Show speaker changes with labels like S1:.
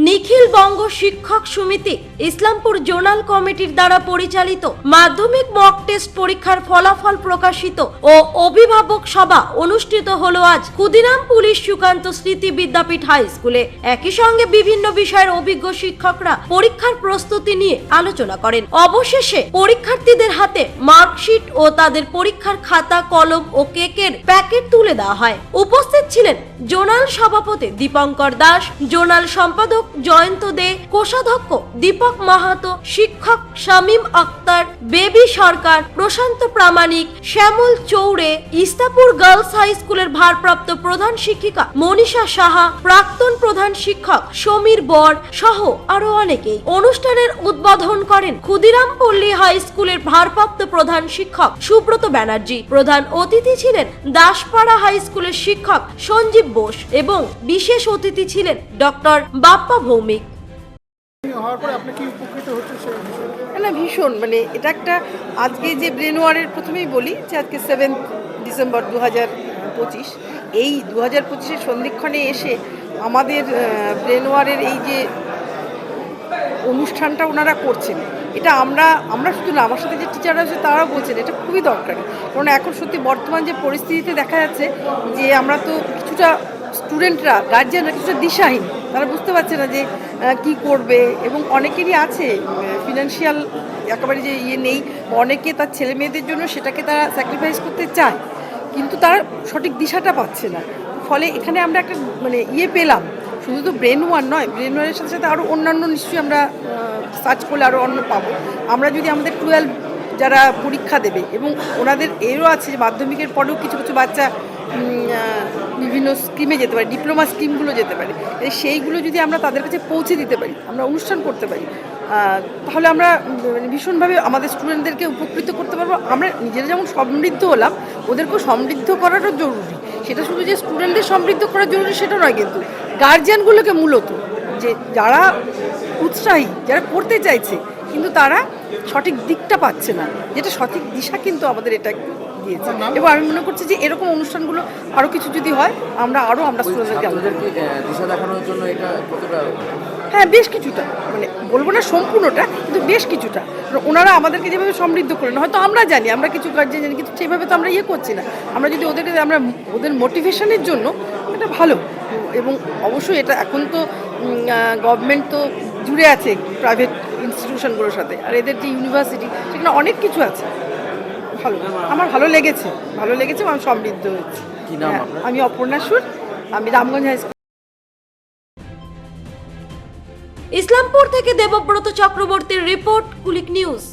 S1: নিখিল বঙ্গ শিক্ষক সমিতি ইসলামপুর জোনাল কমিটির দ্বারা পরিচালিত মাধ্যমিক মক টেস্ট পরীক্ষার ফলাফল প্রকাশিত ও অভিভাবক সভা অনুষ্ঠিত হলো আজ ক্ষুদিরাম পুলিশ সুকান্ত স্মৃতি বিদ্যাপীঠ হাই স্কুলে। একই সঙ্গে বিভিন্ন বিষয়ের অভিজ্ঞ শিক্ষকরা পরীক্ষার প্রস্তুতি নিয়ে আলোচনা করেন। অবশেষে পরীক্ষার্থীদের হাতে মার্কশিট ও তাদের পরীক্ষার খাতা, কলম ও কেকের প্যাকেট তুলে দেওয়া হয়। উপস্থিত ছিলেন জোনাল সভাপতি দীপঙ্কর দাস, জোনাল সম্পাদক জয়ন্ত দে, কোষাধ্যক্ষ দীপক মাহাতো, শিক্ষক শামীম আক্তার, বেবি সরকার, প্রশান্ত প্রামাণিক, শ্যামল চৌড়ে, ইস্তাপুর গার্লস হাই স্কুলের ভারপ্রাপ্ত প্রধান শিক্ষিকা মনীষা সাহা, প্রাক্তন প্রধান শিক্ষক সমীর বর সহ আরো অনেকেই। অনুষ্ঠানের উদ্বোধন করেন ক্ষুদিরাম পল্লী হাই স্কুলের ভারপ্রাপ্ত প্রধান শিক্ষক সুব্রত ব্যানার্জি। প্রধান অতিথি ছিলেন দাসপাড়া হাই স্কুলের শিক্ষক সঞ্জীব বোস এবং বিশেষ অতিথি ছিলেন ডক্টর বাপ্পা ভৌমিক।
S2: না, ভীষণ এটা একটা আজকে যে ব্রেন ওয়ারের প্রথমেই বলি যে আজকে 7 ডিসেম্বর 2025, এই 2025-এর সন্ধিক্ষণে এসে আমাদের ব্রেন ওয়ারের এই যে অনুষ্ঠানটা ওনারা করছেন, এটা আমরা শুধু না, আমার সাথে যে টিচাররা আছে তারাও বলছেন এটা খুবই দরকারি। কারণ এখন সত্যি বর্তমান যে পরিস্থিতিতে দেখা যাচ্ছে যে আমরা তো কিছুটা স্টুডেন্টরা, গার্জিয়ানরা কিছুটা দিশাহীন, তারা বুঝতে পারছে না যে কি করবে, এবং অনেকেরই আছে ফিনান্সিয়াল একেবারে যে নেই, অনেকে তার ছেলে মেয়েদের জন্য সেটাকে তারা স্যাক্রিফাইস করতে চায়, কিন্তু তারা সঠিক দিশাটা পাচ্ছে না। ফলে এখানে আমরা একটা পেলাম, শুধু তো ব্রেন ওয়ার নয়, ব্রেন ওয়ারের সাথে সাথে আরও অন্যান্য নিশ্চয়ই আমরা সার্চ করলে আরও অন্য পাবো। আমরা যদি আমাদের 12 যারা পরীক্ষা দেবে, এবং ওনাদের এরও আছে যে মাধ্যমিকের পরেও কিছু কিছু বাচ্চা বিভিন্ন স্কিমে যেতে পারে, ডিপ্লোমা স্কিমগুলো যেতে পারে, সেইগুলো যদি আমরা তাদের কাছে পৌঁছে দিতে পারি, আমরা অনুষ্ঠান করতে পারি, তাহলে আমরা ভীষণভাবে আমাদের স্টুডেন্টদেরকে উপকৃত করতে পারবো। আমরা নিজেরা যেমন সমৃদ্ধ হলাম, ওদেরকেও সমৃদ্ধ করারও জরুরি। সেটা শুধু যে স্টুডেন্টদের সমৃদ্ধ করা জরুরি সেটা নয়, কিন্তু গার্জিয়ানগুলোকে মূলত যে যারা উৎসাহী, যারা করতে চাইছে কিন্তু তারা সঠিক দিকটা পাচ্ছে না, যেটা সঠিক দিশা কিন্তু আমাদের এটা দিয়েছে। এবং আমি মনে করছি যে এরকম অনুষ্ঠানগুলো আরও কিছু যদি হয়, আমরা স্টুডেন্টদেরকে
S3: দিশা দেখানোর জন্য এটা কতটা,
S2: হ্যাঁ, বেশ কিছুটা, বলবো না সম্পূর্ণটা, কিন্তু বেশ কিছুটা ওনারা আমাদেরকে যেভাবে সমৃদ্ধ করেন, হয়তো আমরা জানি, আমরা কিছু গার্জিয়ান জানি, কিন্তু সেভাবে তো আমরা করছি না। আমরা যদি ওদের মোটিভেশনের জন্য এটা ভালো, এবং অবশ্যই এটা এখন তো গভর্নমেন্ট তো জুড়ে আছে প্রাইভেট ইনস্টিটিউশনগুলোর সাথে, আর এদের যে ইউনিভার্সিটি, সেখানে অনেক কিছু আছে। ভালো, আমার ভালো লেগেছে, আমি সমৃদ্ধ হয়েছি। আমি অপর্ণা সুর, আমি রামগঞ্জ হাই স্কুল।
S1: ইসলামপুর থেকে দেবব্রত চক্রবর্তীর রিপোর্ট, কুলিক নিউজ।